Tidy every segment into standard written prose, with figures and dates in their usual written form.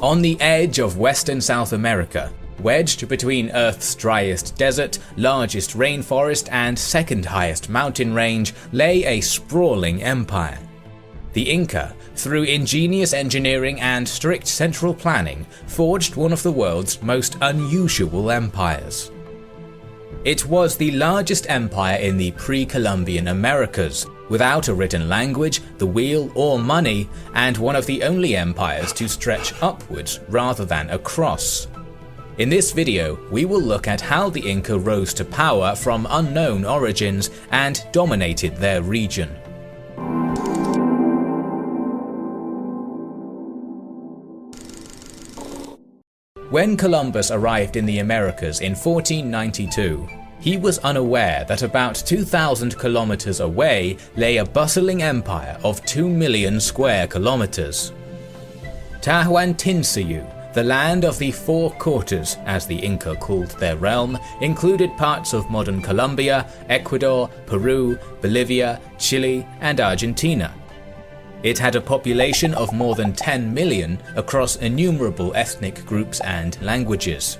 On the edge of western South America, wedged between Earth's driest desert, largest rainforest, and second highest mountain range, lay a sprawling empire. The Inca, through ingenious engineering and strict central planning, forged one of the world's most unusual empires. It was the largest empire in the pre-Columbian Americas, without a written language, the wheel, or money, and one of the only empires to stretch upwards rather than across. In this video, we will look at how the Inca rose to power from unknown origins and dominated their region. When Columbus arrived in the Americas in 1492, he was unaware that about 2,000 kilometers away lay a bustling empire of 2 million square kilometers. Tahuantinsuyu, the land of the Four Quarters, as the Inca called their realm, included parts of modern Colombia, Ecuador, Peru, Bolivia, Chile, and Argentina. It had a population of more than 10 million across innumerable ethnic groups and languages.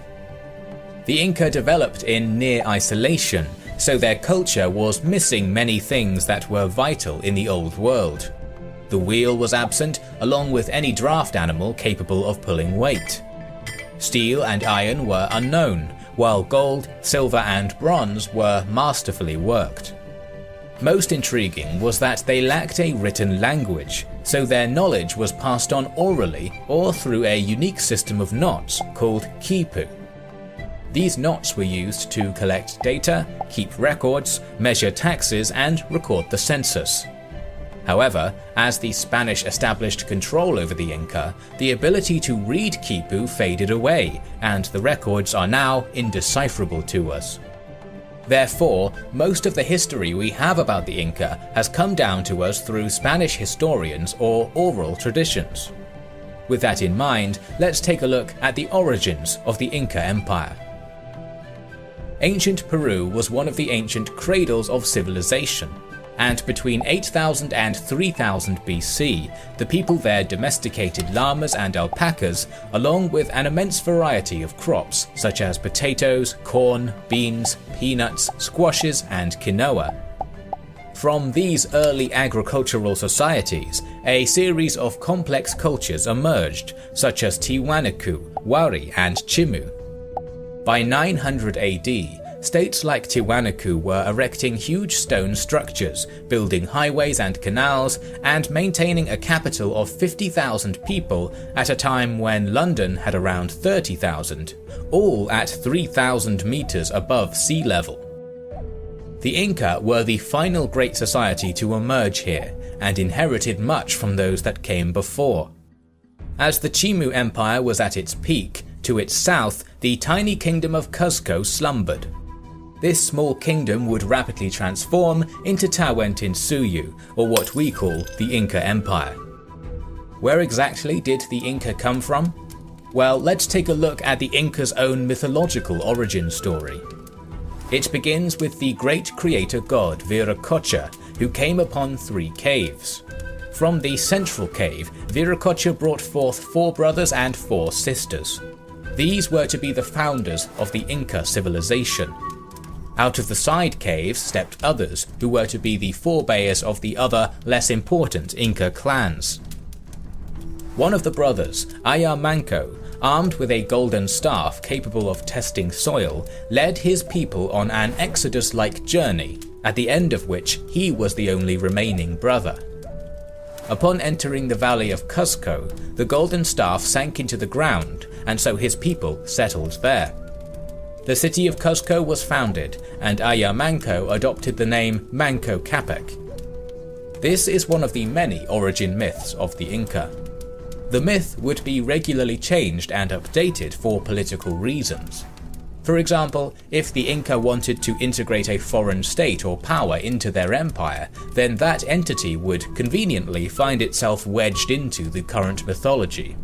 The Inca developed in near isolation, so their culture was missing many things that were vital in the Old World. The wheel was absent, along with any draft animal capable of pulling weight. Steel and iron were unknown, while gold, silver, and bronze were masterfully worked. Most intriguing was that they lacked a written language, so their knowledge was passed on orally or through a unique system of knots called quipu. These knots were used to collect data, keep records, measure taxes, and record the census. However, as the Spanish established control over the Inca, the ability to read quipu faded away, and the records are now indecipherable to us. Therefore, most of the history we have about the Inca has come down to us through Spanish historians or oral traditions. With that in mind, let's take a look at the origins of the Inca Empire. Ancient Peru was one of the ancient cradles of civilization, and between 8000 and 3000 BC, the people there domesticated llamas and alpacas, along with an immense variety of crops such as potatoes, corn, beans, peanuts, squashes, and quinoa. From these early agricultural societies, a series of complex cultures emerged, such as Tiwanaku, Wari, and Chimu. By 900 AD, states like Tiwanaku were erecting huge stone structures, building highways and canals, and maintaining a capital of 50,000 people at a time when London had around 30,000, all at 3,000 meters above sea level. The Inca were the final great society to emerge here, and inherited much from those that came before. As the Chimu Empire was at its peak, to its south, the tiny kingdom of Cuzco slumbered. This small kingdom would rapidly transform into Tahuantinsuyu, or what we call the Inca Empire. Where exactly did the Inca come from? Well, let's take a look at the Inca's own mythological origin story. It begins with the great creator god Viracocha, who came upon 3 caves. From the central cave, Viracocha brought forth 4 brothers and 4 sisters. These were to be the founders of the Inca civilization. Out of the side caves stepped others, who were to be the forebears of the other, less important Inca clans. One of the brothers, Ayamanco, armed with a golden staff capable of testing soil, led his people on an exodus-like journey, at the end of which he was the only remaining brother. Upon entering the valley of Cuzco, the golden staff sank into the ground, and so his people settled there. The city of Cuzco was founded, and Ayamanco adopted the name Manco Capac. This is one of the many origin myths of the Inca. The myth would be regularly changed and updated for political reasons. For example, if the Inca wanted to integrate a foreign state or power into their empire, then that entity would conveniently find itself wedged into the current mythology.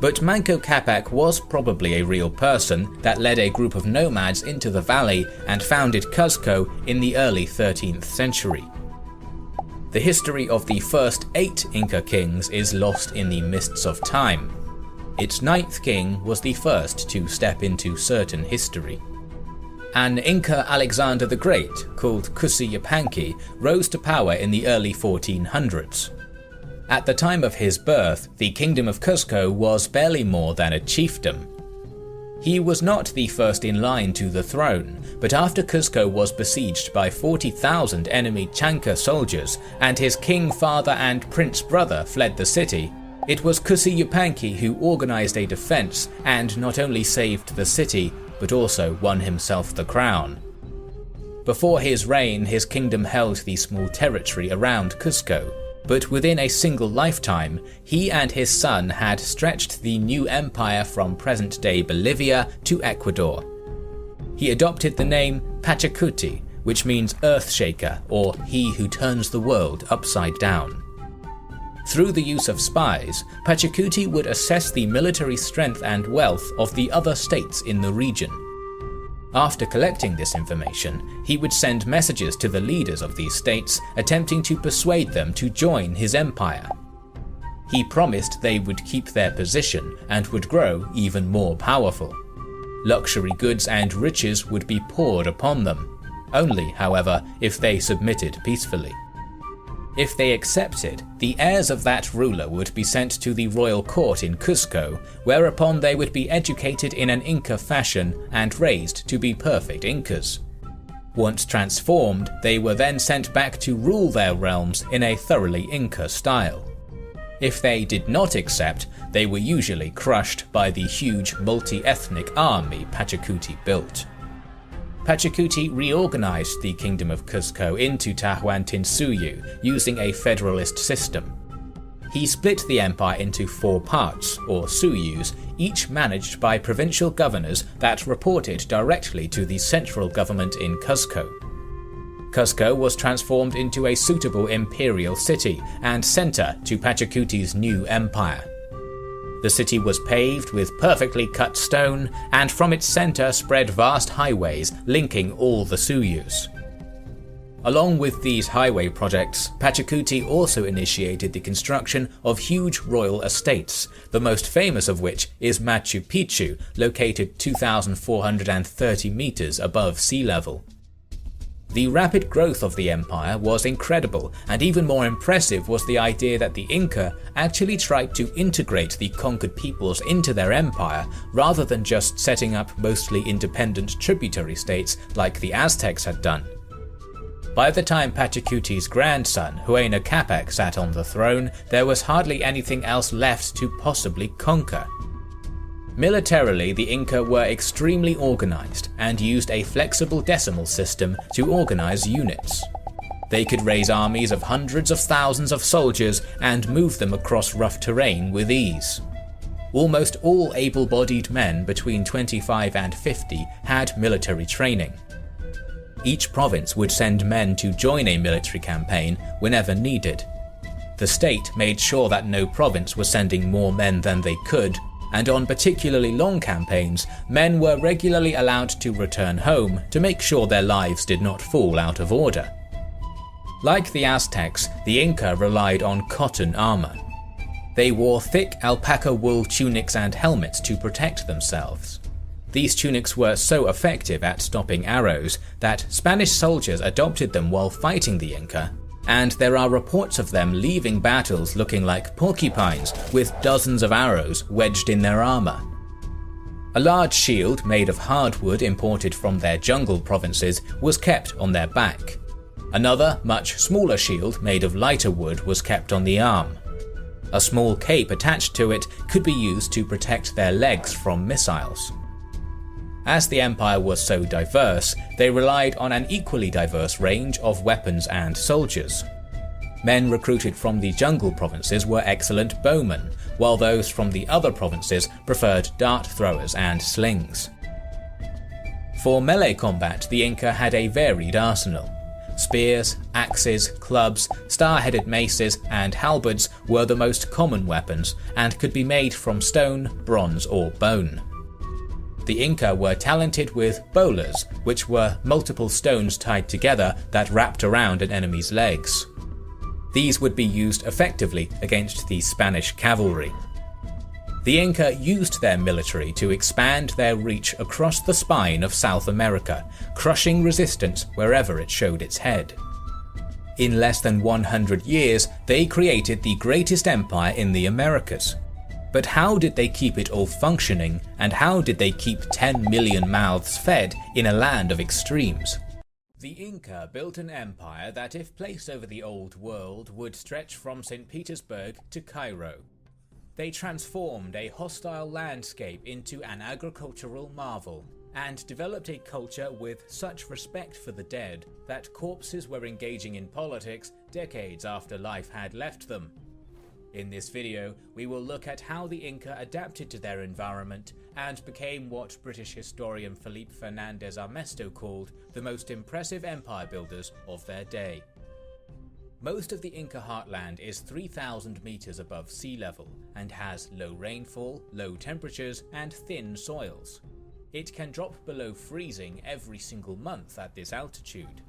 But Manco Capac was probably a real person that led a group of nomads into the valley and founded Cuzco in the early 13th century. The history of the first 8 Inca kings is lost in the mists of time. Its ninth king was the first to step into certain history. An Inca Alexander the Great, called Kusi Yupanqui, rose to power in the early 1400s. At the time of his birth, the Kingdom of Cuzco was barely more than a chiefdom. He was not the first in line to the throne, but after Cuzco was besieged by 40,000 enemy Chanca soldiers and his king father and prince brother fled the city, it was Kusi Yupanqui who organized a defense and not only saved the city, but also won himself the crown. Before his reign, his kingdom held the small territory around Cuzco, but within a single lifetime, he and his son had stretched the new empire from present-day Bolivia to Ecuador. He adopted the name Pachacuti, which means Earthshaker, or he who turns the world upside down. Through the use of spies, Pachacuti would assess the military strength and wealth of the other states in the region. After collecting this information, he would send messages to the leaders of these states, attempting to persuade them to join his empire. He promised they would keep their position and would grow even more powerful. Luxury goods and riches would be poured upon them, only, however, if they submitted peacefully. If they accepted, the heirs of that ruler would be sent to the royal court in Cuzco, whereupon they would be educated in an Inca fashion and raised to be perfect Incas. Once transformed, they were then sent back to rule their realms in a thoroughly Inca style. If they did not accept, they were usually crushed by the huge multi-ethnic army Pachacuti built. Pachacuti reorganized the Kingdom of Cuzco into Tahuantinsuyu using a federalist system. He split the empire into 4 parts, or suyus, each managed by provincial governors that reported directly to the central government in Cuzco. Cuzco was transformed into a suitable imperial city and center to Pachacuti's new empire. The city was paved with perfectly cut stone, and from its center spread vast highways linking all the suyus. Along with these highway projects, Pachacuti also initiated the construction of huge royal estates, the most famous of which is Machu Picchu, located 2,430 meters above sea level. The rapid growth of the empire was incredible, and even more impressive was the idea that the Inca actually tried to integrate the conquered peoples into their empire rather than just setting up mostly independent tributary states like the Aztecs had done. By the time Pachacuti's grandson, Huayna Capac, sat on the throne, there was hardly anything else left to possibly conquer. Militarily, the Inca were extremely organized and used a flexible decimal system to organize units. They could raise armies of hundreds of thousands of soldiers and move them across rough terrain with ease. Almost all able-bodied men between 25 and 50 had military training. Each province would send men to join a military campaign whenever needed. The state made sure that no province was sending more men than they could, and on particularly long campaigns, men were regularly allowed to return home to make sure their lives did not fall out of order. Like the Aztecs, the Inca relied on cotton armor. They wore thick alpaca wool tunics and helmets to protect themselves. These tunics were so effective at stopping arrows that Spanish soldiers adopted them while fighting the Inca, and there are reports of them leaving battles looking like porcupines with dozens of arrows wedged in their armor. A large shield made of hardwood imported from their jungle provinces was kept on their back. Another, much smaller shield made of lighter wood was kept on the arm. A small cape attached to it could be used to protect their legs from missiles. As the empire was so diverse, they relied on an equally diverse range of weapons and soldiers. Men recruited from the jungle provinces were excellent bowmen, while those from the other provinces preferred dart throwers and slings. For melee combat, the Inca had a varied arsenal. Spears, axes, clubs, star-headed maces, and halberds were the most common weapons and could be made from stone, bronze, or bone. The Inca were talented with bolas, which were multiple stones tied together that wrapped around an enemy's legs. These would be used effectively against the Spanish cavalry. The Inca used their military to expand their reach across the spine of South America, crushing resistance wherever it showed its head. In less than 100 years, they created the greatest empire in the Americas. But how did they keep it all functioning, and how did they keep 10 million mouths fed in a land of extremes? The Inca built an empire that, if placed over the old world, would stretch from St. Petersburg to Cairo. They transformed a hostile landscape into an agricultural marvel, and developed a culture with such respect for the dead that corpses were engaging in politics decades after life had left them. In this video, we will look at how the Inca adapted to their environment and became what British historian Felipe Fernandez Armesto called the most impressive empire builders of their day. Most of the Inca heartland is 3,000 meters above sea level and has low rainfall, low temperatures, and thin soils. It can drop below freezing every single month at this altitude.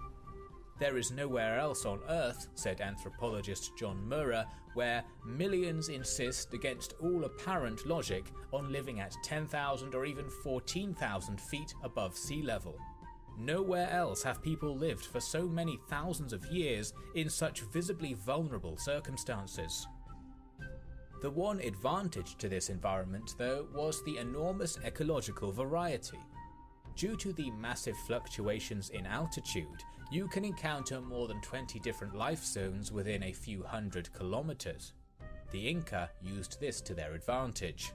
There is nowhere else on Earth, said anthropologist John Murrah, where millions insist against all apparent logic on living at 10,000 or even 14,000 feet above sea level. Nowhere else have people lived for so many thousands of years in such visibly vulnerable circumstances. The one advantage to this environment, though, was the enormous ecological variety. Due to the massive fluctuations in altitude, you can encounter more than 20 different life zones within a few hundred kilometers. The Inca used this to their advantage.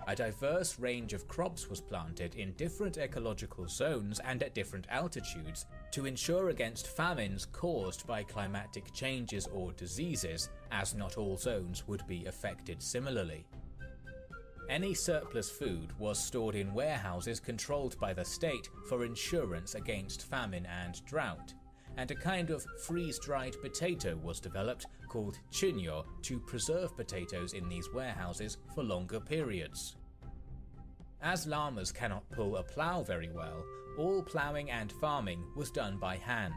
A diverse range of crops was planted in different ecological zones and at different altitudes to ensure against famines caused by climatic changes or diseases, as not all zones would be affected similarly. Any surplus food was stored in warehouses controlled by the state for insurance against famine and drought, and a kind of freeze-dried potato was developed called chino to preserve potatoes in these warehouses for longer periods. As llamas cannot pull a plough very well, all ploughing and farming was done by hand.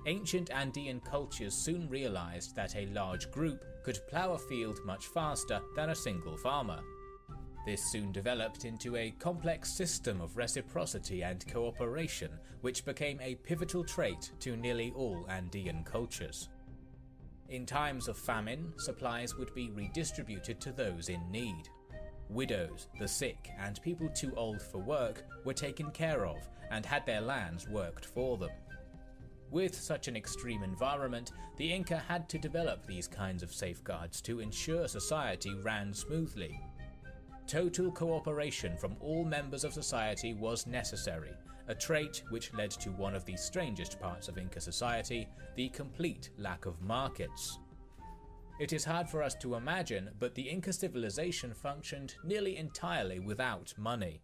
Ancient Andean cultures soon realized that a large group could plough a field much faster than a single farmer. This soon developed into a complex system of reciprocity and cooperation, which became a pivotal trait to nearly all Andean cultures. In times of famine, supplies would be redistributed to those in need. Widows, the sick, and people too old for work were taken care of and had their lands worked for them. With such an extreme environment, the Inca had to develop these kinds of safeguards to ensure society ran smoothly. Total cooperation from all members of society was necessary, a trait which led to one of the strangest parts of Inca society, the complete lack of markets. It is hard for us to imagine, but the Inca civilization functioned nearly entirely without money.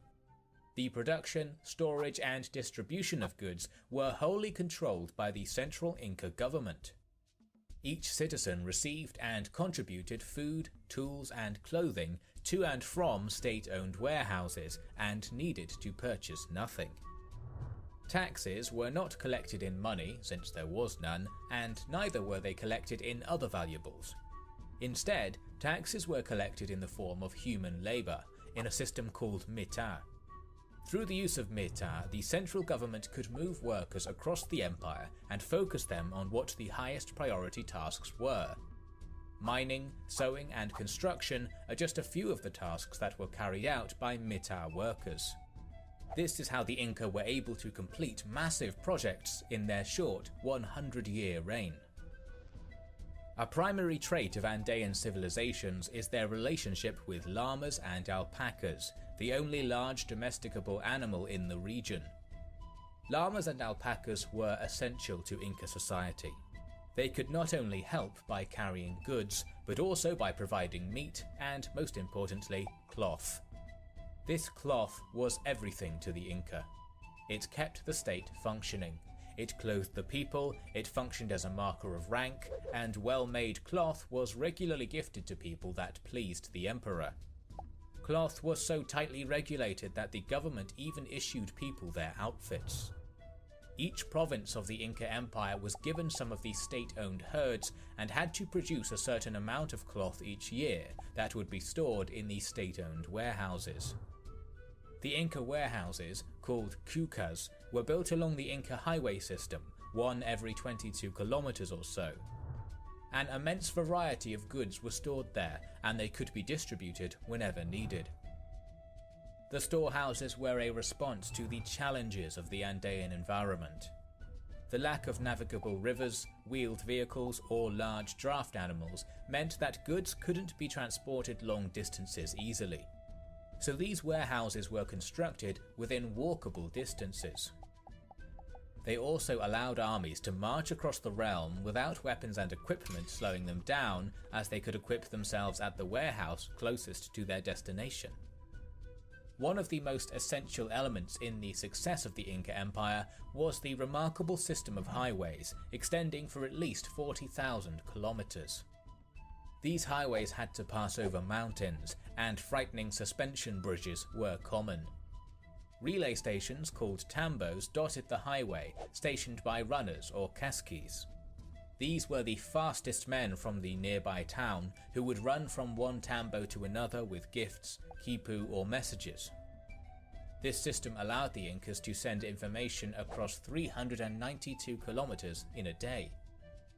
The production, storage, and distribution of goods were wholly controlled by the central Inca government. Each citizen received and contributed food, tools, and clothing to and from state-owned warehouses and needed to purchase nothing. Taxes were not collected in money, since there was none, and neither were they collected in other valuables. Instead, taxes were collected in the form of human labor, in a system called mita. Through the use of mita, the central government could move workers across the empire and focus them on what the highest priority tasks were. Mining, sowing, and construction are just a few of the tasks that were carried out by mita workers. This is how the Inca were able to complete massive projects in their short 100-year reign. A primary trait of Andean civilizations is their relationship with llamas and alpacas, the only large domesticable animal in the region. Llamas and alpacas were essential to Inca society. They could not only help by carrying goods, but also by providing meat and, most importantly, cloth. This cloth was everything to the Inca. It kept the state functioning. It clothed the people, it functioned as a marker of rank, and well-made cloth was regularly gifted to people that pleased the emperor. Cloth was so tightly regulated that the government even issued people their outfits. Each province of the Inca Empire was given some of the state-owned herds and had to produce a certain amount of cloth each year that would be stored in the state-owned warehouses. The Inca warehouses, called cucas, were built along the Inca highway system, one every 22 kilometers or so. An immense variety of goods were stored there, and they could be distributed whenever needed. The storehouses were a response to the challenges of the Andean environment. The lack of navigable rivers, wheeled vehicles, or large draft animals meant that goods couldn't be transported long distances easily. So these warehouses were constructed within walkable distances. They also allowed armies to march across the realm without weapons and equipment slowing them down, as they could equip themselves at the warehouse closest to their destination. One of the most essential elements in the success of the Inca Empire was the remarkable system of highways, extending for at least 40,000 kilometers. These highways had to pass over mountains, and frightening suspension bridges were common. Relay stations called tambos dotted the highway, stationed by runners or casquis. These were the fastest men from the nearby town who would run from one tambo to another with gifts, quipu or messages. This system allowed the Incas to send information across 392 kilometers in a day.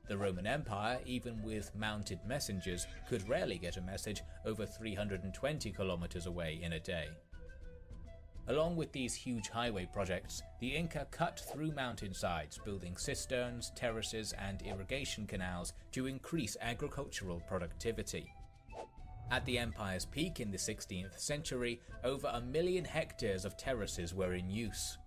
The Roman Empire, even with mounted messengers, could rarely get a message over 320 kilometers away in a day. Along with these huge highway projects, the Inca cut through mountainsides, building cisterns, terraces, and irrigation canals to increase agricultural productivity. At the empire's peak in the 16th century, over 1 million hectares of terraces were in use.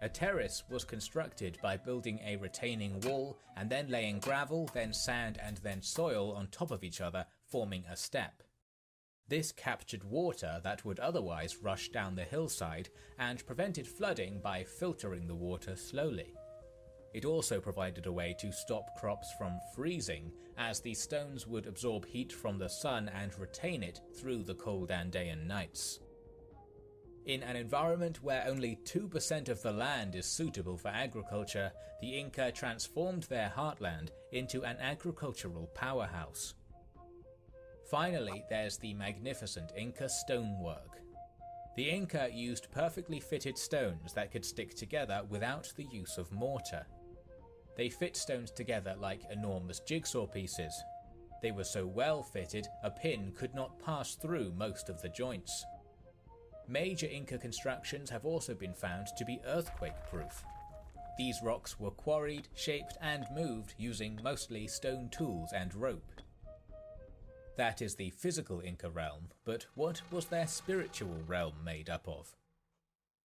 A terrace was constructed by building a retaining wall and then laying gravel, then sand, and then soil on top of each other, forming a step. This captured water that would otherwise rush down the hillside and prevented flooding by filtering the water slowly. It also provided a way to stop crops from freezing, as the stones would absorb heat from the sun and retain it through the cold Andean nights. In an environment where only 2% of the land is suitable for agriculture, the Inca transformed their heartland into an agricultural powerhouse. Finally, there's the magnificent Inca stonework. The Inca used perfectly fitted stones that could stick together without the use of mortar. They fit stones together like enormous jigsaw pieces. They were so well fitted, a pin could not pass through most of the joints. Major Inca constructions have also been found to be earthquake-proof. These rocks were quarried, shaped, and moved using mostly stone tools and rope. That is the physical Inca realm, but what was their spiritual realm made up of?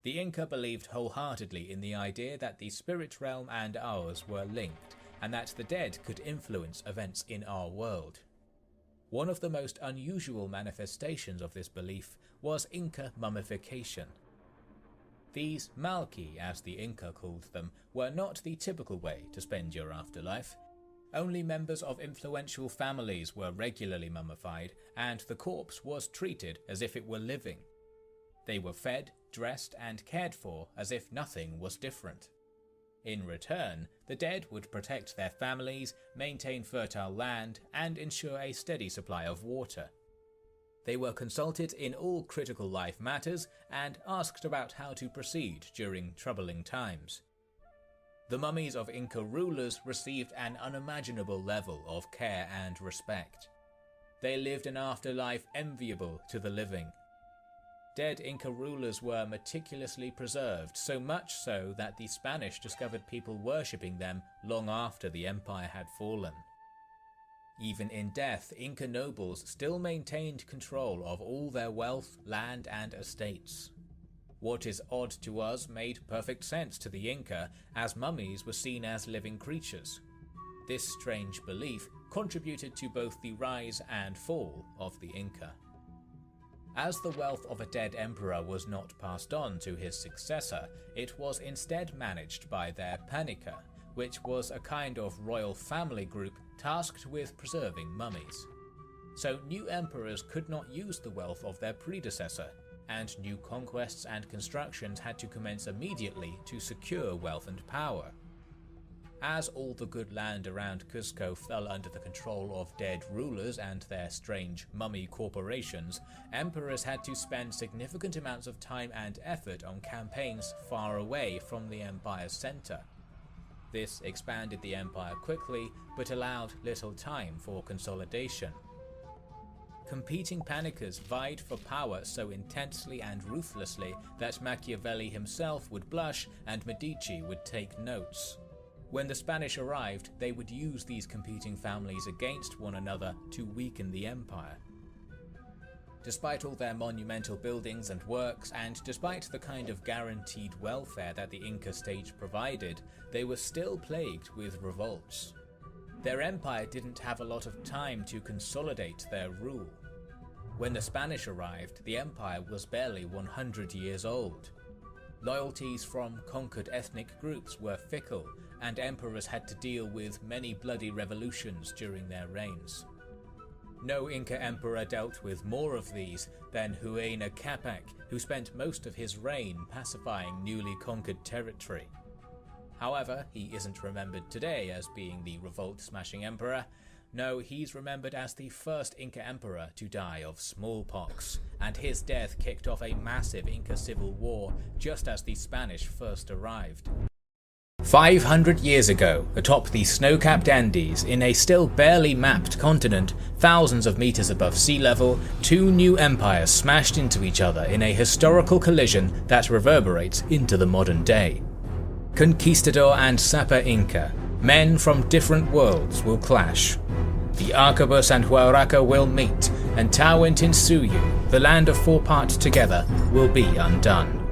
The Inca believed wholeheartedly in the idea that the spirit realm and ours were linked, and that the dead could influence events in our world. One of the most unusual manifestations of this belief was Inca mummification. These malki, as the Inca called them, were not the typical way to spend your afterlife. Only members of influential families were regularly mummified, and the corpse was treated as if it were living. They were fed, dressed, and cared for as if nothing was different. In return, the dead would protect their families, maintain fertile land, and ensure a steady supply of water. They were consulted in all critical life matters and asked about how to proceed during troubling times. The mummies of Inca rulers received an unimaginable level of care and respect. They lived an afterlife enviable to the living. Dead Inca rulers were meticulously preserved, so much so that the Spanish discovered people worshipping them long after the empire had fallen. Even in death, Inca nobles still maintained control of all their wealth, land, and estates. What is odd to us made perfect sense to the Inca, as mummies were seen as living creatures. This strange belief contributed to both the rise and fall of the Inca. As the wealth of a dead emperor was not passed on to his successor, it was instead managed by their panica, which was a kind of royal family group tasked with preserving mummies. So new emperors could not use the wealth of their predecessor, and new conquests and constructions had to commence immediately to secure wealth and power. As all the good land around Cusco fell under the control of dead rulers and their strange mummy corporations, emperors had to spend significant amounts of time and effort on campaigns far away from the empire's center. This expanded the empire quickly, but allowed little time for consolidation. Competing panickers vied for power so intensely and ruthlessly that Machiavelli himself would blush and Medici would take notes. When the Spanish arrived, they would use these competing families against one another to weaken the empire. Despite all their monumental buildings and works, and despite the kind of guaranteed welfare that the Inca state provided, they were still plagued with revolts. Their empire didn't have a lot of time to consolidate their rule. When the Spanish arrived, the empire was barely 100 years old. Loyalties from conquered ethnic groups were fickle, and emperors had to deal with many bloody revolutions during their reigns. No Inca emperor dealt with more of these than Huayna Capac, who spent most of his reign pacifying newly conquered territory. However, he isn't remembered today as being the revolt-smashing emperor. No, he's remembered as the first Inca emperor to die of smallpox, and his death kicked off a massive Inca civil war just as the Spanish first arrived. 500 years ago, atop the snow-capped Andes, in a still barely mapped continent, thousands of meters above sea level, two new empires smashed into each other in a historical collision that reverberates into the modern day. Conquistador and Sapa Inca, men from different worlds, will clash. The Arquebus and Huayraca will meet, and Tawantinsuyu, the land of four parts together, will be undone.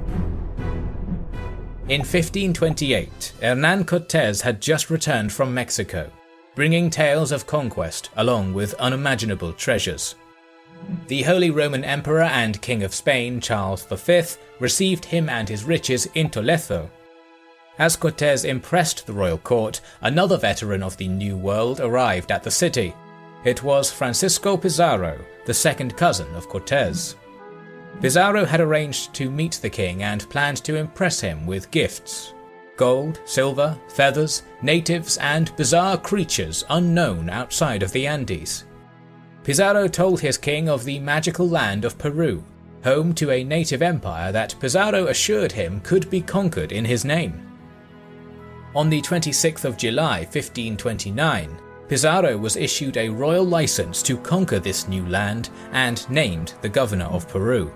In 1528, Hernán Cortés had just returned from Mexico, bringing tales of conquest along with unimaginable treasures. The Holy Roman Emperor and King of Spain, Charles V, received him and his riches in Toledo. As Cortés impressed the royal court, another veteran of the New World arrived at the city. It was Francisco Pizarro, the second cousin of Cortés. Pizarro had arranged to meet the king and planned to impress him with gifts: gold, silver, feathers, natives, and bizarre creatures unknown outside of the Andes. Pizarro told his king of the magical land of Peru, home to a native empire that Pizarro assured him could be conquered in his name. On the 26th of July 1529, Pizarro was issued a royal license to conquer this new land and named the governor of Peru.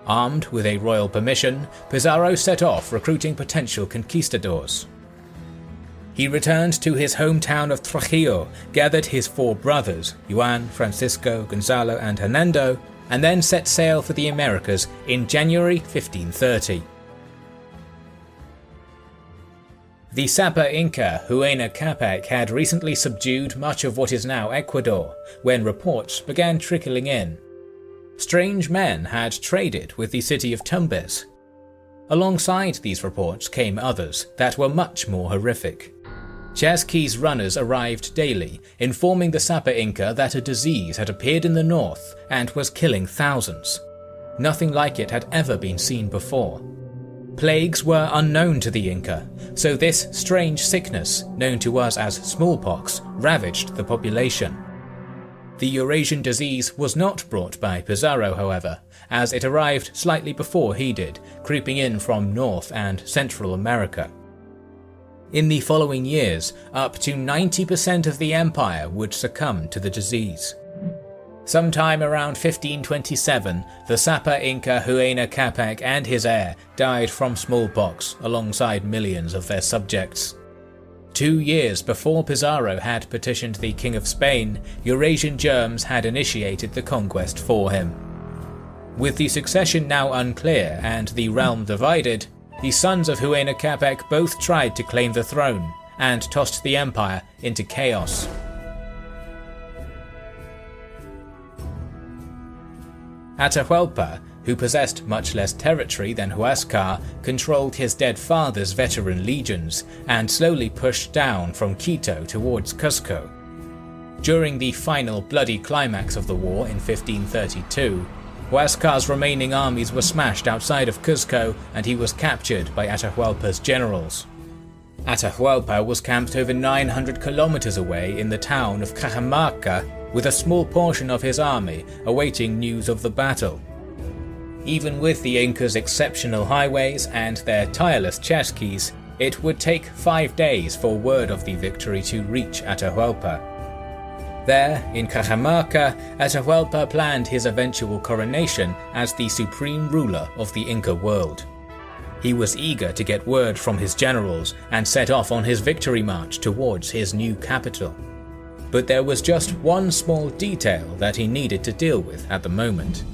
Armed with a royal permission, Pizarro set off recruiting potential conquistadors. He returned to his hometown of Trujillo, gathered his four brothers, Juan, Francisco, Gonzalo, and Hernando, and then set sail for the Americas in January 1530. The Sapa Inca Huayna Capac had recently subdued much of what is now Ecuador, when reports began trickling in. Strange men had traded with the city of Tumbes. Alongside these reports came others that were much more horrific. Chasqui's runners arrived daily, informing the Sapa Inca that a disease had appeared in the north and was killing thousands. Nothing like it had ever been seen before. Plagues were unknown to the Inca, so this strange sickness, known to us as smallpox, ravaged the population. The Eurasian disease was not brought by Pizarro, however, as it arrived slightly before he did, creeping in from North and Central America. In the following years, up to 90% of the empire would succumb to the disease. Sometime around 1527, the Sapa Inca Huayna Capac and his heir died from smallpox alongside millions of their subjects. 2 years before Pizarro had petitioned the King of Spain, Eurasian germs had initiated the conquest for him. With the succession now unclear and the realm divided, the sons of Huayna Capac both tried to claim the throne and tossed the empire into chaos. Atahualpa, who possessed much less territory than Huáscar, controlled his dead father's veteran legions and slowly pushed down from Quito towards Cusco. During the final bloody climax of the war in 1532, Huascar's remaining armies were smashed outside of Cuzco and he was captured by Atahualpa's generals. Atahualpa was camped over 900 kilometers away in the town of Cajamarca with a small portion of his army awaiting news of the battle. Even with the Incas' exceptional highways and their tireless chesquis, it would take 5 days for word of the victory to reach Atahualpa. There, in Cajamarca, Atahualpa planned his eventual coronation as the supreme ruler of the Inca world. He was eager to get word from his generals and set off on his victory march towards his new capital. But there was just one small detail that he needed to deal with at the moment.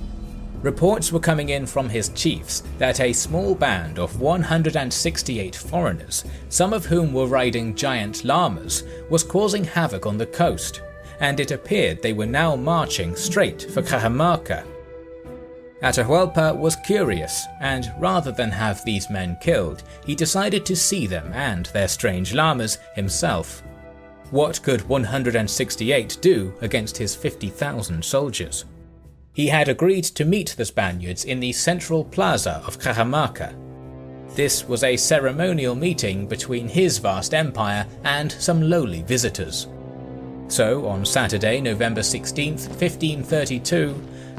Reports were coming in from his chiefs that a small band of 168 foreigners, some of whom were riding giant llamas, was causing havoc on the coast, and it appeared they were now marching straight for Cajamarca. Atahualpa was curious, and rather than have these men killed, he decided to see them and their strange llamas himself. What could 168 do against his 50,000 soldiers? He had agreed to meet the Spaniards in the central plaza of Cajamarca. This was a ceremonial meeting between his vast empire and some lowly visitors. So, on Saturday, November 16th, 1532,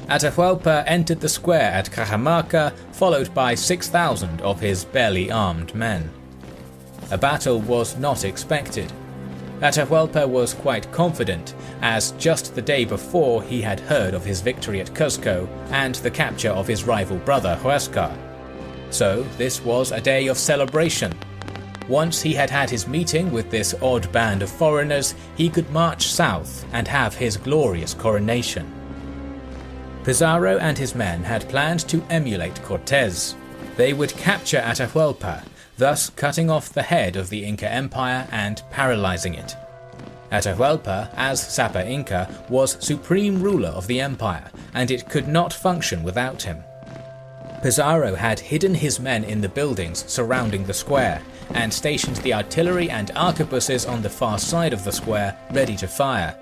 Atahualpa entered the square at Cajamarca, followed by 6,000 of his barely armed men. A battle was not expected. Atahualpa was quite confident, as just the day before he had heard of his victory at Cuzco and the capture of his rival brother Huascar. So this was a day of celebration. Once he had had his meeting with this odd band of foreigners, he could march south and have his glorious coronation. Pizarro and his men had planned to emulate Cortés. They would capture Atahualpa, thus cutting off the head of the Inca Empire and paralyzing it. Atahualpa, as Sapa Inca, was supreme ruler of the empire, and it could not function without him. Pizarro had hidden his men in the buildings surrounding the square, and stationed the artillery and arquebuses on the far side of the square ready to fire.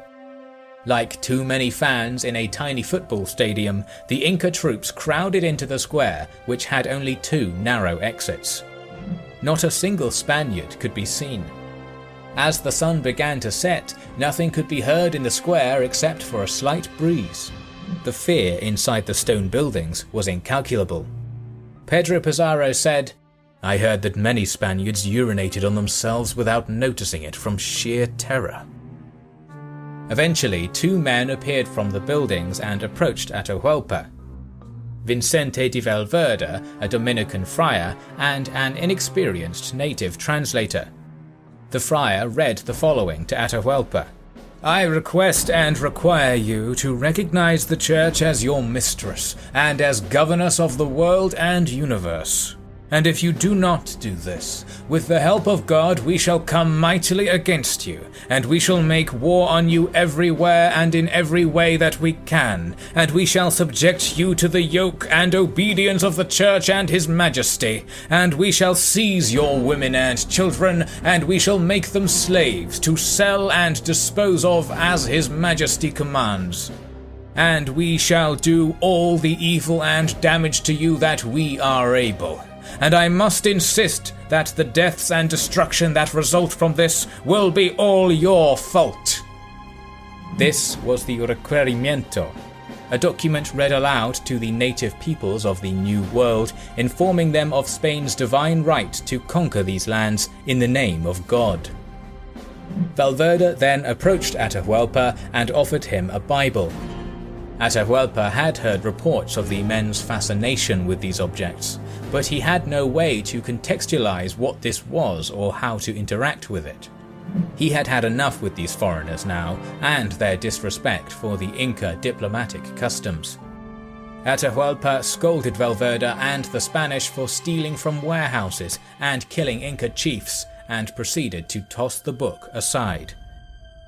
Like too many fans in a tiny football stadium, the Inca troops crowded into the square, which had only 2 narrow exits. Not a single Spaniard could be seen. As the sun began to set, nothing could be heard in the square except for a slight breeze. The fear inside the stone buildings was incalculable. Pedro Pizarro said, "I heard that many Spaniards urinated on themselves without noticing it from sheer terror." Eventually, 2 men appeared from the buildings and approached Atahualpa. Vicente de Valverde, a Dominican friar, and an inexperienced native translator. The friar read the following to Atahualpa. "I request and require you to recognize the Church as your mistress, and as governess of the world and universe. And if you do not do this, with the help of God we shall come mightily against you, and we shall make war on you everywhere and in every way that we can, and we shall subject you to the yoke and obedience of the Church and His Majesty, and we shall seize your women and children, and we shall make them slaves to sell and dispose of as His Majesty commands. And we shall do all the evil and damage to you that we are able. And I must insist that the deaths and destruction that result from this will be all your fault." This was the Requerimiento, a document read aloud to the native peoples of the New World, informing them of Spain's divine right to conquer these lands in the name of God. Valverde then approached Atahualpa and offered him a Bible. Atahualpa had heard reports of the men's fascination with these objects, but he had no way to contextualize what this was or how to interact with it. He had had enough with these foreigners now, and their disrespect for the Inca diplomatic customs. Atahualpa scolded Valverde and the Spanish for stealing from warehouses and killing Inca chiefs, and proceeded to toss the book aside.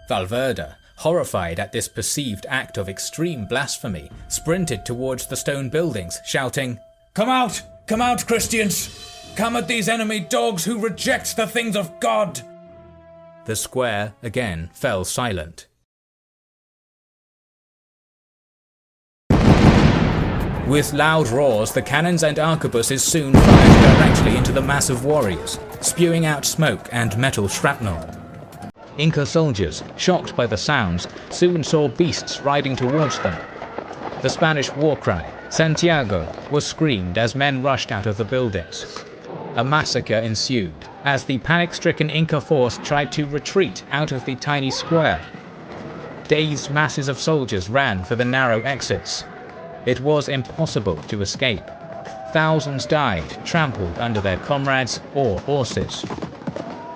Valverde, horrified at this perceived act of extreme blasphemy, sprinted towards the stone buildings, shouting, Come out, Christians! Come at these enemy dogs who reject the things of God!" The square again fell silent. With loud roars, the cannons and arquebuses soon fired directly into the mass of warriors, spewing out smoke and metal shrapnel. Inca soldiers, shocked by the sounds, soon saw beasts riding towards them. The Spanish war cry, Santiago, was screamed as men rushed out of the buildings. A massacre ensued as the panic-stricken Inca force tried to retreat out of the tiny square. Dazed masses of soldiers ran for the narrow exits. It was impossible to escape. Thousands died, trampled under their comrades or horses.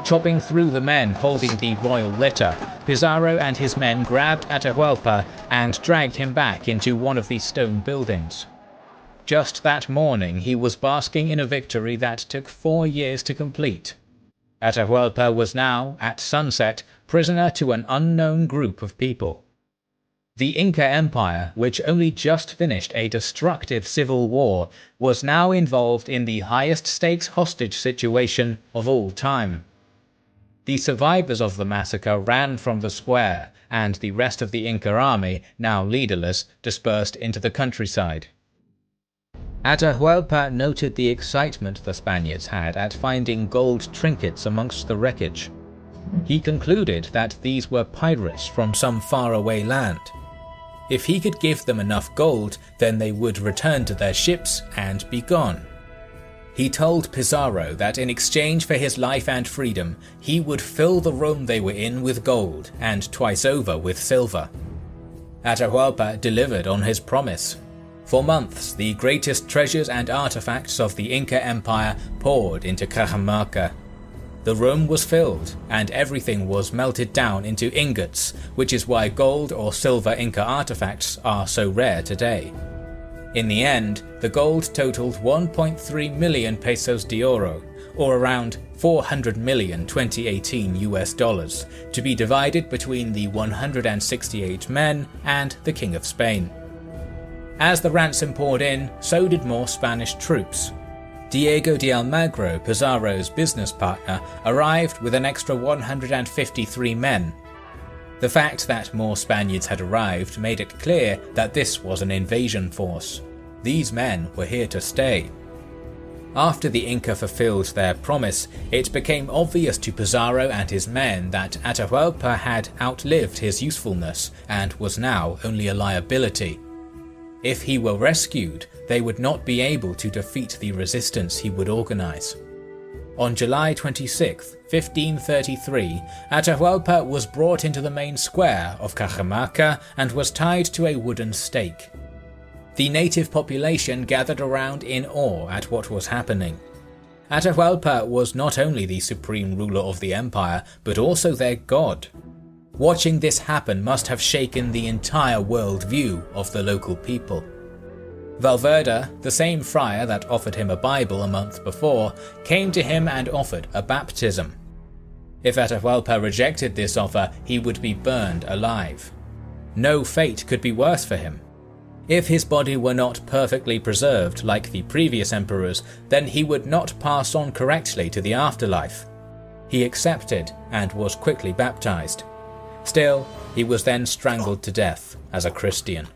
Chopping through the men holding the royal litter, Pizarro and his men grabbed Atahualpa and dragged him back into one of the stone buildings. Just that morning he was basking in a victory that took 4 years to complete. Atahualpa was now, at sunset, prisoner to an unknown group of people. The Inca Empire, which only just finished a destructive civil war, was now involved in the highest stakes hostage situation of all time. The survivors of the massacre ran from the square, and the rest of the Inca army, now leaderless, dispersed into the countryside. Atahualpa noted the excitement the Spaniards had at finding gold trinkets amongst the wreckage. He concluded that these were pirates from some faraway land. If he could give them enough gold, then they would return to their ships and be gone. He told Pizarro that in exchange for his life and freedom, he would fill the room they were in with gold and twice over with silver. Atahualpa delivered on his promise. For months, the greatest treasures and artifacts of the Inca Empire poured into Cajamarca. The room was filled, and everything was melted down into ingots, which is why gold or silver Inca artifacts are so rare today. In the end, the gold totaled 1.3 million pesos de oro, or around 400 million 2018 US dollars, to be divided between the 168 men and the King of Spain. As the ransom poured in, so did more Spanish troops. Diego de Almagro, Pizarro's business partner, arrived with an extra 153 men. The fact that more Spaniards had arrived made it clear that this was an invasion force. These men were here to stay. After the Inca fulfilled their promise, it became obvious to Pizarro and his men that Atahualpa had outlived his usefulness and was now only a liability. If he were rescued, they would not be able to defeat the resistance he would organize. On July 26, 1533, Atahualpa was brought into the main square of Cajamarca and was tied to a wooden stake. The native population gathered around in awe at what was happening. Atahualpa was not only the supreme ruler of the empire, but also their god. Watching this happen must have shaken the entire worldview of the local people. Valverde, the same friar that offered him a Bible a month before, came to him and offered a baptism. If Atahualpa rejected this offer, he would be burned alive. No fate could be worse for him. If his body were not perfectly preserved like the previous emperors, then he would not pass on correctly to the afterlife. He accepted and was quickly baptized. Still, he was then strangled to death as a Christian.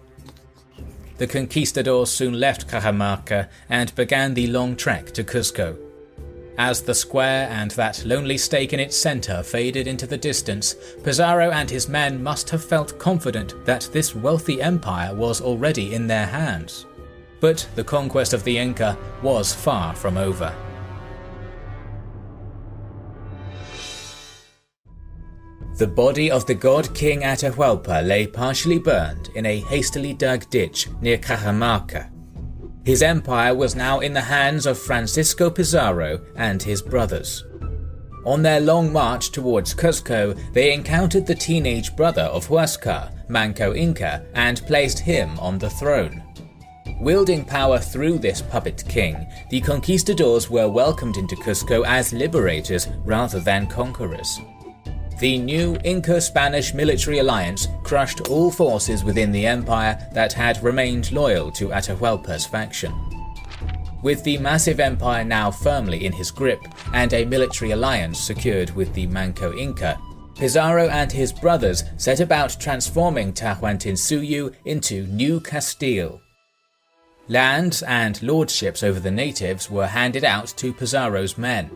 The conquistadors soon left Cajamarca and began the long trek to Cuzco. As the square and that lonely stake in its center faded into the distance, Pizarro and his men must have felt confident that this wealthy empire was already in their hands. But the conquest of the Inca was far from over. The body of the god king Atahualpa lay partially burned in a hastily dug ditch near Cajamarca. His empire was now in the hands of Francisco Pizarro and his brothers. On their long march towards Cuzco, they encountered the teenage brother of Huáscar, Manco Inca, and placed him on the throne. Wielding power through this puppet king, the conquistadors were welcomed into Cuzco as liberators rather than conquerors. The new Inca-Spanish military alliance crushed all forces within the empire that had remained loyal to Atahualpa's faction. With the massive empire now firmly in his grip and a military alliance secured with the Manco Inca, Pizarro and his brothers set about transforming Tahuantinsuyu into New Castile. Lands and lordships over the natives were handed out to Pizarro's men.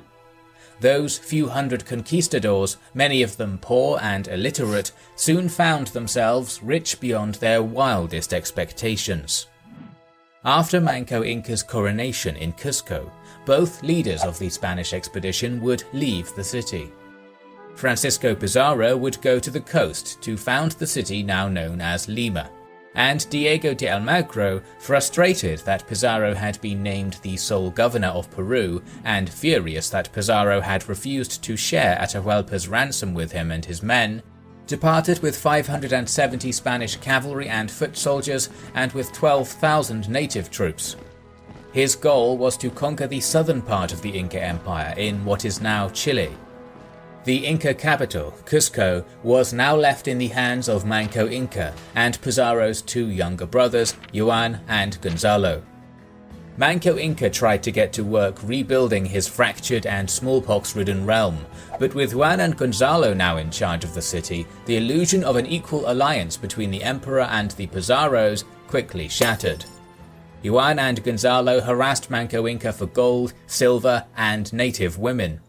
Those few hundred conquistadors, many of them poor and illiterate, soon found themselves rich beyond their wildest expectations. After Manco Inca's coronation in Cusco, both leaders of the Spanish expedition would leave the city. Francisco Pizarro would go to the coast to found the city now known as Lima, and Diego de Almagro, frustrated that Pizarro had been named the sole governor of Peru and furious that Pizarro had refused to share Atahualpa's ransom with him and his men, departed with 570 Spanish cavalry and foot soldiers and with 12,000 native troops. His goal was to conquer the southern part of the Inca Empire in what is now Chile. The Inca capital, Cusco, was now left in the hands of Manco Inca and Pizarro's two younger brothers, Juan and Gonzalo. Manco Inca tried to get to work rebuilding his fractured and smallpox-ridden realm, but with Juan and Gonzalo now in charge of the city, the illusion of an equal alliance between the emperor and the Pizarros quickly shattered. Juan and Gonzalo harassed Manco Inca for gold, silver, and native women.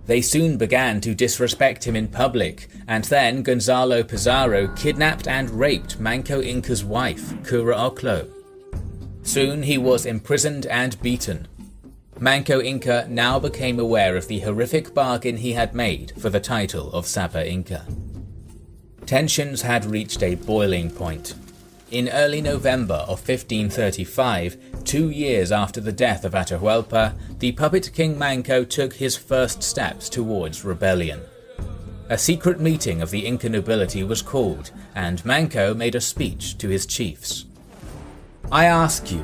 They soon began to disrespect him in public, and then Gonzalo Pizarro kidnapped and raped Manco Inca's wife, Cura Oclo. Soon he was imprisoned and beaten. Manco Inca now became aware of the horrific bargain he had made for the title of Sapa Inca. Tensions had reached a boiling point. In early November of 1535, 2 years after the death of Atahualpa, the puppet king Manco took his first steps towards rebellion. A secret meeting of the Inca nobility was called, and Manco made a speech to his chiefs. "I ask you,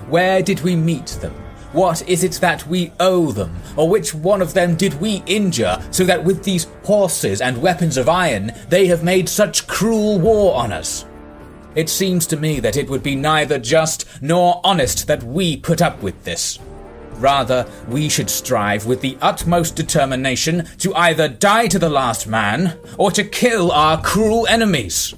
where did we meet them? What is it that we owe them, or which one of them did we injure, so that with these horses and weapons of iron they have made such cruel war on us? It seems to me that it would be neither just nor honest that we put up with this. Rather, we should strive with the utmost determination to either die to the last man, or to kill our cruel enemies."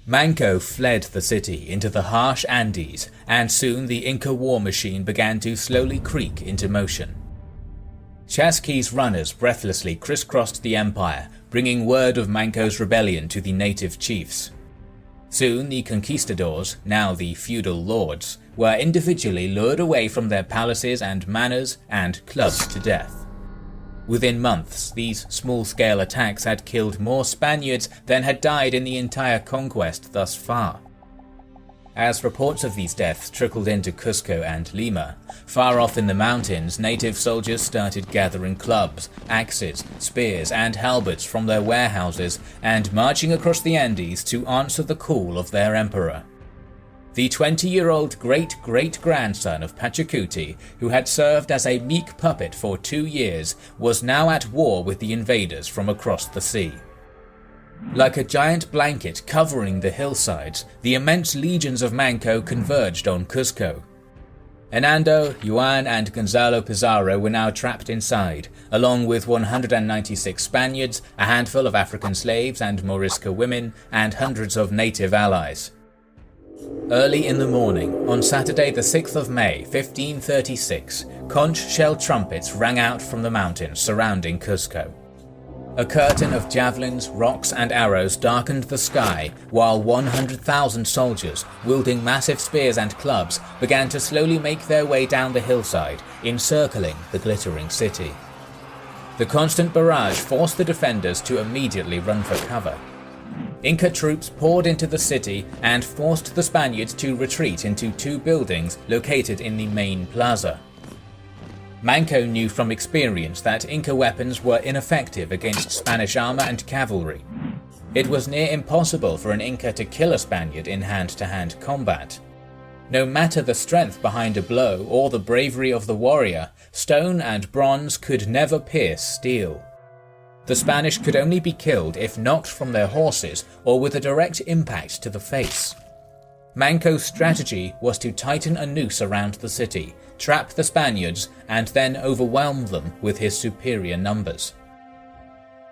Manco fled the city into the harsh Andes, and soon the Inca war machine began to slowly creak into motion. Chasqui's runners breathlessly crisscrossed the empire, bringing word of Manco's rebellion to the native chiefs. Soon the conquistadors, now the feudal lords, were individually lured away from their palaces and manors and clubbed to death. Within months, these small-scale attacks had killed more Spaniards than had died in the entire conquest thus far. As reports of these deaths trickled into Cusco and Lima, far off in the mountains, native soldiers started gathering clubs, axes, spears, and halberds from their warehouses and marching across the Andes to answer the call of their emperor. The 20-year-old great-great-grandson of Pachacuti, who had served as a meek puppet for 2 years, was now at war with the invaders from across the sea. Like a giant blanket covering the hillsides, the immense legions of Manco converged on Cusco. Hernando, Juan, and Gonzalo Pizarro were now trapped inside, along with 196 Spaniards, a handful of African slaves and Morisca women, and hundreds of native allies. Early in the morning, on Saturday the 6th of May, 1536, conch shell trumpets rang out from the mountains surrounding Cusco. A curtain of javelins, rocks, and arrows darkened the sky, while 100,000 soldiers, wielding massive spears and clubs, began to slowly make their way down the hillside, encircling the glittering city. The constant barrage forced the defenders to immediately run for cover. Inca troops poured into the city and forced the Spaniards to retreat into 2 buildings located in the main plaza. Manco knew from experience that Inca weapons were ineffective against Spanish armor and cavalry. It was near impossible for an Inca to kill a Spaniard in hand-to-hand combat. No matter the strength behind a blow or the bravery of the warrior, stone and bronze could never pierce steel. The Spanish could only be killed if knocked from their horses or with a direct impact to the face. Manco's strategy was to tighten a noose around the city, trap the Spaniards, and then overwhelm them with his superior numbers.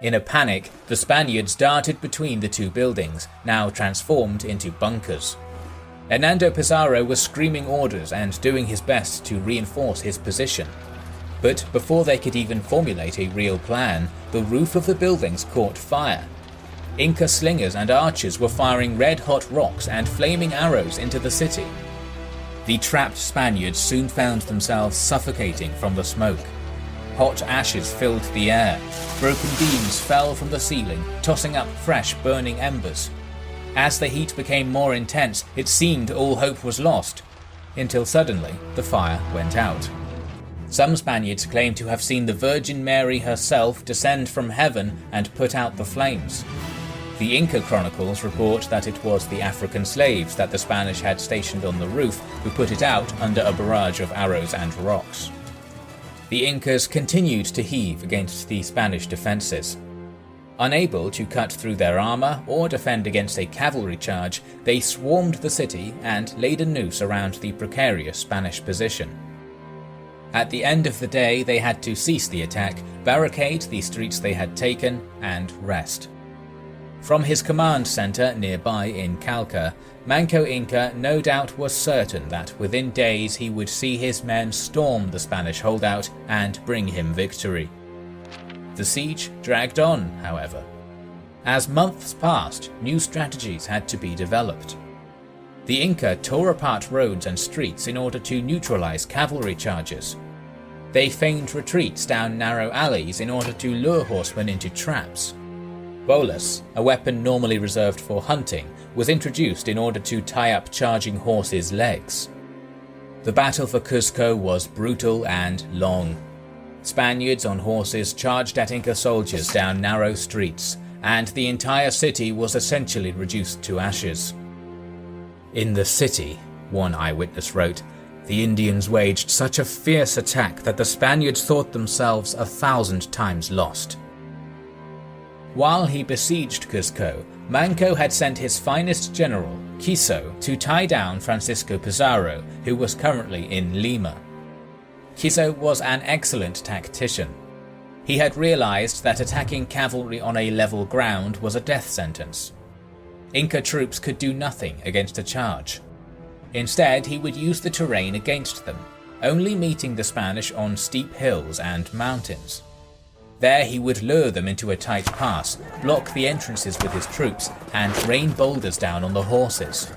In a panic, the Spaniards darted between the 2 buildings, now transformed into bunkers. Hernando Pizarro was screaming orders and doing his best to reinforce his position. But before they could even formulate a real plan, the roof of the buildings caught fire. Inca slingers and archers were firing red-hot rocks and flaming arrows into the city. The trapped Spaniards soon found themselves suffocating from the smoke. Hot ashes filled the air. Broken beams fell from the ceiling, tossing up fresh burning embers. As the heat became more intense, it seemed all hope was lost, until suddenly the fire went out. Some Spaniards claim to have seen the Virgin Mary herself descend from heaven and put out the flames. The Inca chronicles report that it was the African slaves that the Spanish had stationed on the roof who put it out under a barrage of arrows and rocks. The Incas continued to heave against the Spanish defences. Unable to cut through their armour or defend against a cavalry charge, they swarmed the city and laid a noose around the precarious Spanish position. At the end of the day, they had to cease the attack, barricade the streets they had taken, and rest. From his command centre nearby in Calca, Manco Inca no doubt was certain that within days he would see his men storm the Spanish holdout and bring him victory. The siege dragged on, however. As months passed, new strategies had to be developed. The Inca tore apart roads and streets in order to neutralize cavalry charges. They feigned retreats down narrow alleys in order to lure horsemen into traps. Bolas, a weapon normally reserved for hunting, was introduced in order to tie up charging horses' legs. The battle for Cuzco was brutal and long. Spaniards on horses charged at Inca soldiers down narrow streets, and the entire city was essentially reduced to ashes. In the city, one eyewitness wrote, the Indians waged such a fierce attack that the Spaniards thought themselves 1,000 times lost. While he besieged Cuzco, Manco had sent his finest general, Quiso, to tie down Francisco Pizarro, who was currently in Lima. Quiso was an excellent tactician. He had realized that attacking cavalry on a level ground was a death sentence. Inca troops could do nothing against a charge. Instead, he would use the terrain against them, only meeting the Spanish on steep hills and mountains. There he would lure them into a tight pass, block the entrances with his troops, and rain boulders down on the horses.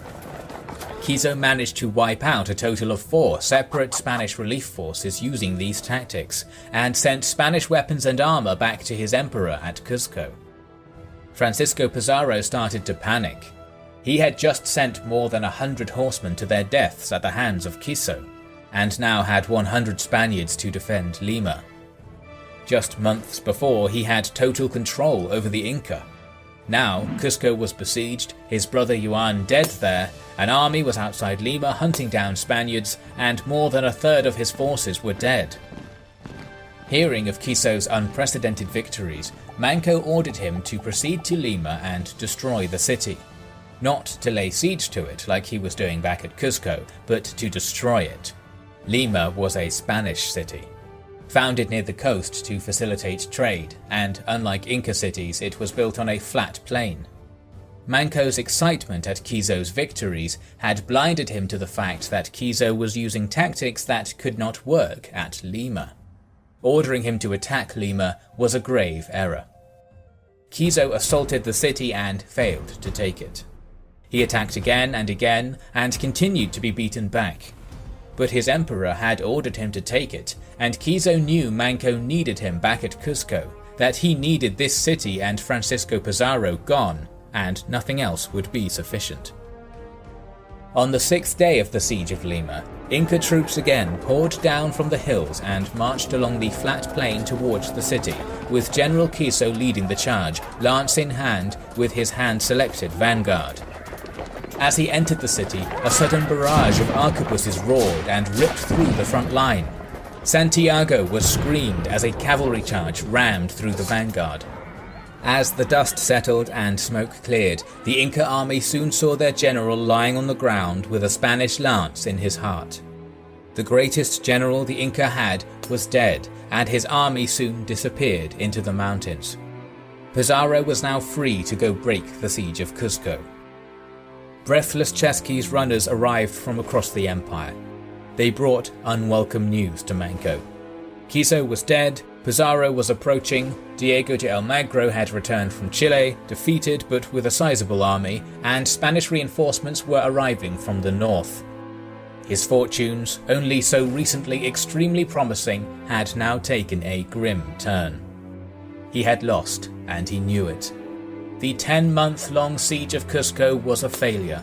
Quiso managed to wipe out a total of 4 separate Spanish relief forces using these tactics, and sent Spanish weapons and armor back to his emperor at Cuzco. Francisco Pizarro started to panic. He had just sent more than 100 horsemen to their deaths at the hands of Quiso, and now had 100 Spaniards to defend Lima. Just months before, he had total control over the Inca. Now, Cuzco was besieged, his brother Juan dead there, an army was outside Lima hunting down Spaniards, and more than a third of his forces were dead. Hearing of Quiso's unprecedented victories, Manco ordered him to proceed to Lima and destroy the city. Not to lay siege to it like he was doing back at Cuzco, but to destroy it. Lima was a Spanish city, founded near the coast to facilitate trade, and unlike Inca cities, it was built on a flat plain. Manco's excitement at Quiso's victories had blinded him to the fact that Quiso was using tactics that could not work at Lima. Ordering him to attack Lima was a grave error. Quiso assaulted the city and failed to take it. He attacked again and continued to be beaten back. But his emperor had ordered him to take it, and Quiso knew Manco needed him back at Cuzco, that he needed this city and Francisco Pizarro gone, and nothing else would be sufficient. On the 6th day of the siege of Lima, Inca troops again poured down from the hills and marched along the flat plain towards the city, with General Quiso leading the charge, lance in hand, with his hand-selected vanguard. As he entered the city, a sudden barrage of arquebuses roared and ripped through the front line. Santiago was screamed as a cavalry charge rammed through the vanguard. As the dust settled and smoke cleared, the Inca army soon saw their general lying on the ground with a Spanish lance in his heart. The greatest general the Inca had was dead, and his army soon disappeared into the mountains. Pizarro was now free to go break the siege of Cuzco. breathless chess-keys runners arrived from across the empire. They brought unwelcome news to Manco. Quiso was dead, Pizarro was approaching, Diego de Almagro had returned from Chile, defeated but with a sizable army, and Spanish reinforcements were arriving from the north. His fortunes, only so recently extremely promising, had now taken a grim turn. He had lost, and he knew it. The 10-month-long siege of Cusco was a failure.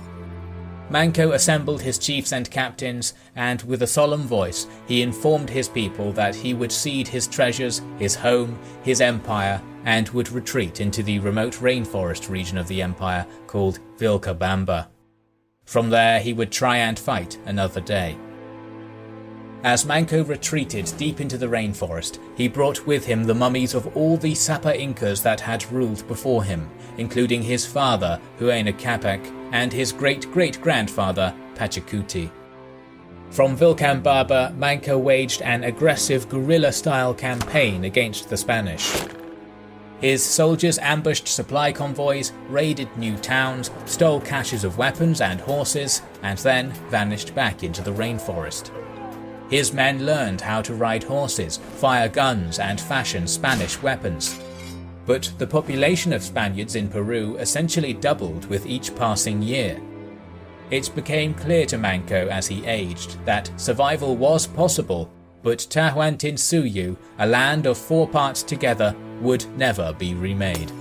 Manco assembled his chiefs and captains, and with a solemn voice he informed his people that he would cede his treasures, his home, his empire, and would retreat into the remote rainforest region of the empire called Vilcabamba. From there he would try and fight another day. As Manco retreated deep into the rainforest, he brought with him the mummies of all the Sapa Incas that had ruled before him, including his father, Huayna Capac, and his great-great-grandfather, Pachacuti. From Vilcabamba, Manco waged an aggressive guerrilla-style campaign against the Spanish. His soldiers ambushed supply convoys, raided new towns, stole caches of weapons and horses, and then vanished back into the rainforest. His men learned how to ride horses, fire guns, and fashion Spanish weapons. But the population of Spaniards in Peru essentially doubled with each passing year. It became clear to Manco as he aged that survival was possible, but Tahuantinsuyu, a land of 4 parts together, would never be remade.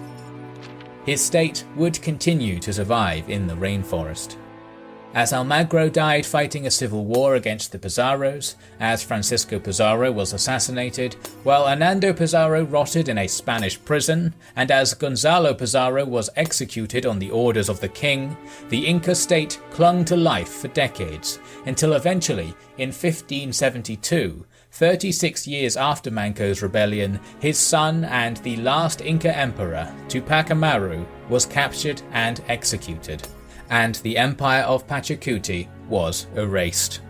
His state would continue to survive in the rainforest. As Almagro died fighting a civil war against the Pizarros, as Francisco Pizarro was assassinated, while Hernando Pizarro rotted in a Spanish prison, and as Gonzalo Pizarro was executed on the orders of the king, the Inca state clung to life for decades, until eventually, in 1572, 36 years after Manco's rebellion, his son and the last Inca emperor, Tupac Amaru, was captured and executed, and the empire of Pachacuti was erased.